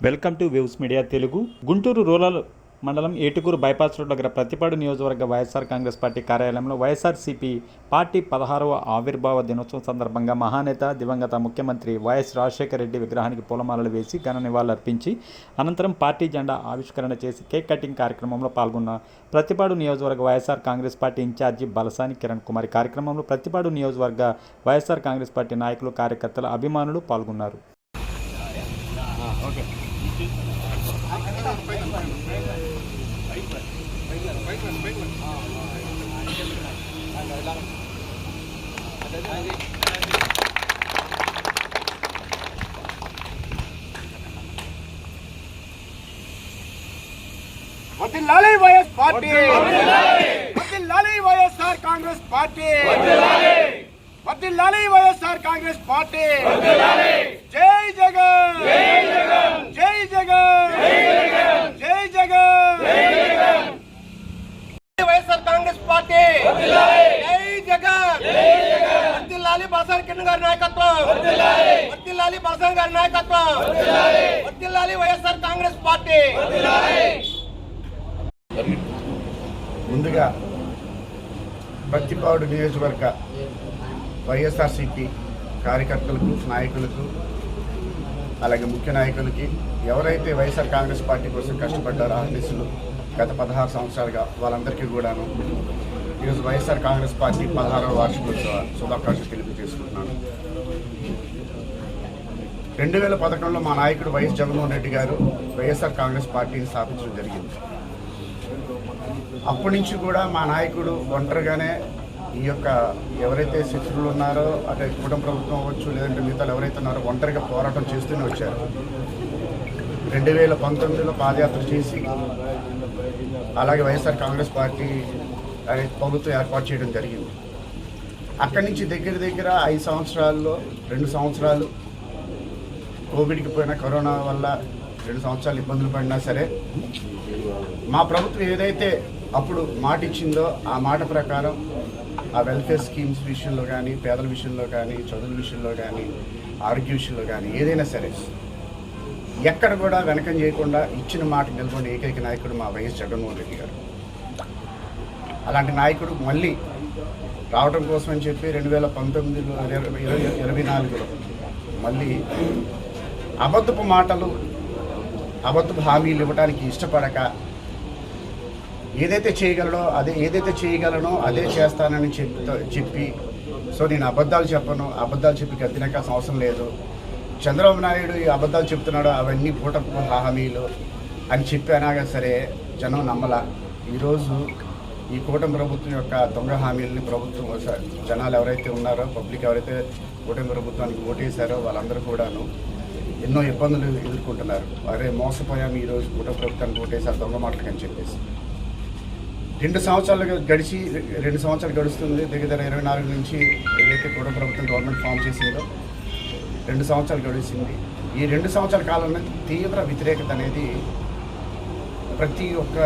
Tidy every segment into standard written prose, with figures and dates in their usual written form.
Welcome to views media Telugu. Guntur rural మండలం Etukuru bypass road దగ్గర ప్రతిపాడు నియోజకవర్గ వైఎస్ఆర్ కాంగ్రెస్ పార్టీ కార్యాలయంలో వైఎస్ఆర్సీపీ పార్టీ 16వ ఆవిర్భావ దినోత్సవం సందర్భంగా మహానేత దివంగత ముఖ్యమంత్రి వైఎస్ రాజశేఖర రెడ్డి విగ్రహానికి పూలమాలలు వేసి ఘన నివాళులర్పించి అనంతరం పార్టీ జెండా ఆవిష్కరణ చేసి కేక్ కటింగ్ కార్యక్రమంలో పాల్గొన్న ప్రతిపాడు నియోజకవర్గ వైఎస్ఆర్ కాంగ్రెస్ పార్టీ ఇన్ఛార్జి బలసాని కిరణ్ కుమార్. కార్యక్రమంలో ప్రతిపాడు నియోజకవర్గ వైఎస్ఆర్ కాంగ్రెస్ పార్టీ నాయకులు, కార్యకర్తలు, అభిమానులు పాల్గొన్నారు. వర్ధిల్లాలి వైఎస్ పార్టీ, వర్ధిల్లాలి వైఎస్ఆర్ కాంగ్రెస్ పార్టీ, వర్ధిల్లాలి వైఎస్ఆర్ కాంగ్రెస్ పార్టీ. జై జగన్, జై జగన్, జై జగన్, వైఎస్ఆర్ కాంగ్రెస్ పార్టీ. జై జగన్, వర్ధిల్లాలి బలసాని కిరణ్ గారి నాయకత్వం, వర్ధిల్లాలి బలసాని గారి నాయకత్వం, వర్ధిల్లాలి వైఎస్ఆర్ కాంగ్రెస్ పార్టీ. ముందుగా ప్రతిపాడు నియోజకవర్గ వైఎస్ఆర్సీపీ కార్యకర్తలకు, నాయకులకు, అలాగే ముఖ్య నాయకులకి, ఎవరైతే వైఎస్ఆర్ కాంగ్రెస్ పార్టీ కోసం కష్టపడ్డారో ఆర్టీసీలు గత 16 సంవత్సరాలుగా వాళ్ళందరికీ కూడాను ఈరోజు వైఎస్ఆర్ కాంగ్రెస్ పార్టీ 16వ వార్షికోత్సవ శుభాకాంక్షలు తెలియజేసుకుంటున్నాను. 2011లో మా నాయకుడు వైఎస్ జగన్మోహన్ రెడ్డి గారు వైఎస్ఆర్ కాంగ్రెస్ పార్టీని స్థాపించడం జరిగింది. అప్పటి నుంచి కూడా మా నాయకుడు ఒంటరిగానే ఈ యొక్క ఎవరైతే శత్రువులు ఉన్నారో, అదే కుటుంబ ప్రభుత్వం అవ్వచ్చు, లేదంటే మిగతా ఎవరైతే ఉన్నారో ఒంటరిగా పోరాటం చేస్తూనే వచ్చారు. 2019లో పాదయాత్ర చేసి అలాగే వైఎస్ఆర్ కాంగ్రెస్ పార్టీ అనే ప్రభుత్వం ఏర్పాటు చేయడం జరిగింది. అక్కడి నుంచి దగ్గర 5 సంవత్సరాల్లో 2 సంవత్సరాలు కోవిడ్కి పోయిన, కరోనా వల్ల 2 సంవత్సరాలు ఇబ్బందులు పడినా సరే మా ప్రభుత్వం ఏదైతే అప్పుడు మాట ఇచ్చిందో ఆ మాట ప్రకారం ఆ వెల్ఫేర్ స్కీమ్స్ విషయంలో కానీ, పేదల విషయంలో కానీ, చదువుల విషయంలో కానీ, ఆరోగ్య విషయంలో కానీ ఏదైనా సరే ఎక్కడ కూడా వెనకం చేయకుండా ఇచ్చిన మాట నిలబడిన ఏకైక నాయకుడు మా వైఎస్ జగన్మోహన్ రెడ్డి గారు. అలాంటి నాయకుడు మళ్ళీ రావడం కోసం అని చెప్పి 2019లో 24లో మళ్ళీ అబద్ధపు మాటలు, అబద్ధపు హామీలు ఇవ్వడానికి ఇష్టపడక ఏదైతే చేయగలనో అదే చేస్తానని చెప్పి సో నేను అబద్ధాలు చెప్పి గద్దెనకాల్సిన అవసరం లేదు. చంద్రబాబు నాయుడు ఈ అబద్ధాలు చెప్తున్నాడు, అవన్నీ పూటపు హామీలు అని చెప్పి అనగా సరే జనం నమ్మల. ఈరోజు ఈ కూటమి ప్రభుత్వం యొక్క దొంగ హామీలని జనాలు ఎవరైతే ఉన్నారో, పబ్లిక్ ఎవరైతే కూటమి ప్రభుత్వానికి ఓటేశారో వాళ్ళందరూ కూడాను ఎన్నో ఇబ్బందులు ఎదుర్కొంటున్నారు. అరే మోసపోయాం, ఈరోజు కూటమి ప్రభుత్వానికి ఓటేశారు దొంగ మాటలకు అని చెప్పేసి. 2 సంవత్సరాలు గడుస్తుంది. దగ్గర 24 నుంచి ఏదైతే కూటమి ప్రభుత్వం గవర్నమెంట్ ఫామ్ చేసిందో 2 సంవత్సరాలు గడిచింది. ఈ 2 సంవత్సరాల కాలంలో తీవ్ర వ్యతిరేకత అనేది ప్రతి ఒక్క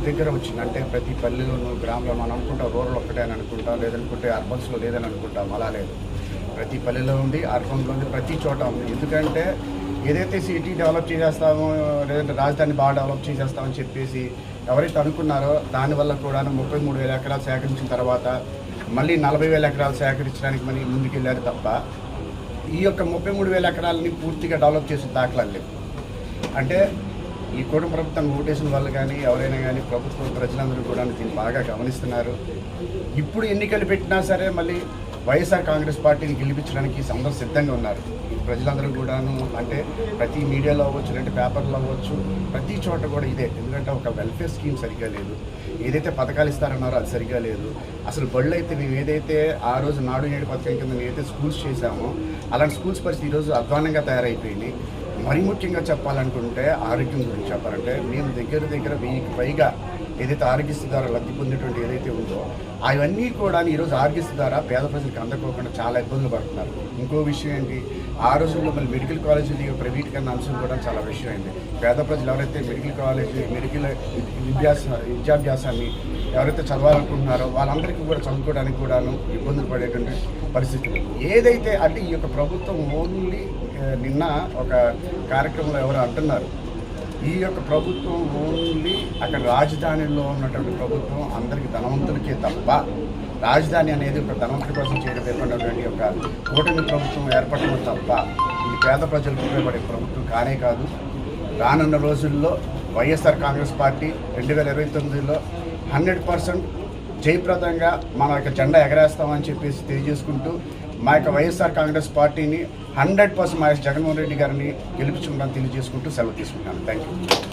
దగ్గర వచ్చింది. అంటే ప్రతి పల్లెలోనూ, గ్రామంలో మనం అనుకుంటాం రూరల్ ఒక్కటే అని అనుకుంటాం, లేదనుకుంటే అర్బన్స్లో లేదని అనుకుంటాం. అలా లేదు, ప్రతి పల్లెలో ఉంది, అర్బన్లో ఉంది, ప్రతి చోట ఉంది. ఎందుకంటే ఏదైతే సిటీ డెవలప్ చేసేస్తామో, లేదంటే రాజధాని బాగా డెవలప్ చేసేస్తామని చెప్పేసి ఎవరైతే అనుకున్నారో దానివల్ల కూడా 33,000 ఎకరాలు సేకరించిన తర్వాత మళ్ళీ 40,000 ఎకరాలు సేకరించడానికి మళ్ళీ ముందుకెళ్ళారు తప్ప ఈ యొక్క 33,000 ఎకరాలని పూర్తిగా డెవలప్ చేసిన దాఖలాలు లేవు. అంటే ఈ కూటమి ప్రభుత్వం ఓటేసిన వాళ్ళు కానీ ఎవరైనా కానీ ప్రభుత్వం ప్రజలందరూ కూడా దీన్ని బాగా గమనిస్తున్నారు. ఇప్పుడు ఎన్నికలు పెట్టినా సరే మళ్ళీ వైఎస్ఆర్ కాంగ్రెస్ పార్టీని గెలిపించడానికి అందరూ సిద్ధంగా ఉన్నారు. ప్రజలందరూ కూడాను, అంటే ప్రతి మీడియాలో అవ్వచ్చు, లేదంటే పేపర్లో అవ్వచ్చు, ప్రతి చోట కూడా ఇదే. ఎందుకంటే ఒక వెల్ఫేర్ స్కీమ్ సరిగ్గా లేదు, ఏదైతే పథకాలు ఇస్తారన్నారో అది సరిగ్గా లేదు. అసలు బళ్ళు అయితే మేము ఏదైతే ఆ రోజు నాడు నేడు పథకం కింద మేమైతే స్కూల్స్ చేశామో అలాంటి స్కూల్స్ పరిస్థితి ఈరోజు అధ్వానంగా తయారైపోయింది. మరీ ముఖ్యంగా చెప్పాలనుకుంటే ఆరోగ్యం గురించి చెప్పాలంటే మేము దగ్గర 1000కి పైగా ఏదైతే ఆరోగ్యశ్రీ ద్వారా లబ్ధి పొందేటువంటి ఏదైతే ఉందో అవన్నీ కూడా ఈరోజు ఆరోగ్యశ్రీ ద్వారా పేద ప్రజలకు అందకోకుండా చాలా ఇబ్బందులు పడుతున్నారు. ఇంకో విషయం ఏంటి, ఆ రోజుల్లో మళ్ళీ మెడికల్ కాలేజీలు ప్రైవేట్ కన్నా అంశం కూడా చాలా విషయం అయింది. పేద ప్రజలు ఎవరైతే మెడికల్ విద్యాభ్యాసాన్ని ఎవరైతే చదవాలనుకుంటున్నారో వాళ్ళందరికీ కూడా చదువుకోవడానికి కూడాను ఇబ్బందులు పడేటువంటి పరిస్థితులు ఏదైతే అంటే ఈ యొక్క ప్రభుత్వం ఓన్లీ నిన్న ఒక కార్యక్రమంలో ఎవరు అంటున్నారు ఈ యొక్క ప్రభుత్వం ఓన్లీ అక్కడ రాజధానిలో ఉన్నటువంటి ప్రభుత్వం అందరికీ ధనవంతులకే తప్ప రాజధాని అనేది ఒక ధనవంతుల కోసం చేయడం ఏర్పడినటువంటి ఒక కూటమి ప్రభుత్వం ఏర్పడడం తప్ప ఇది పేద ప్రజలకు ఉపయోగపడే ప్రభుత్వం కానే కాదు. రానున్న రోజుల్లో వైఎస్ఆర్ కాంగ్రెస్ పార్టీ 2029లో 100% జయప్రదంగా మన యొక్క జెండా ఎగరేస్తామని చెప్పేసి తెలియజేసుకుంటూ మా యొక్క వైఎస్ఆర్ కాంగ్రెస్ పార్టీని 100% మా జగన్మోహన్ రెడ్డి గారిని గెలిపించుకుంటామని తెలియజేసుకుంటూ సెలవు తీసుకుంటాను. Thank you.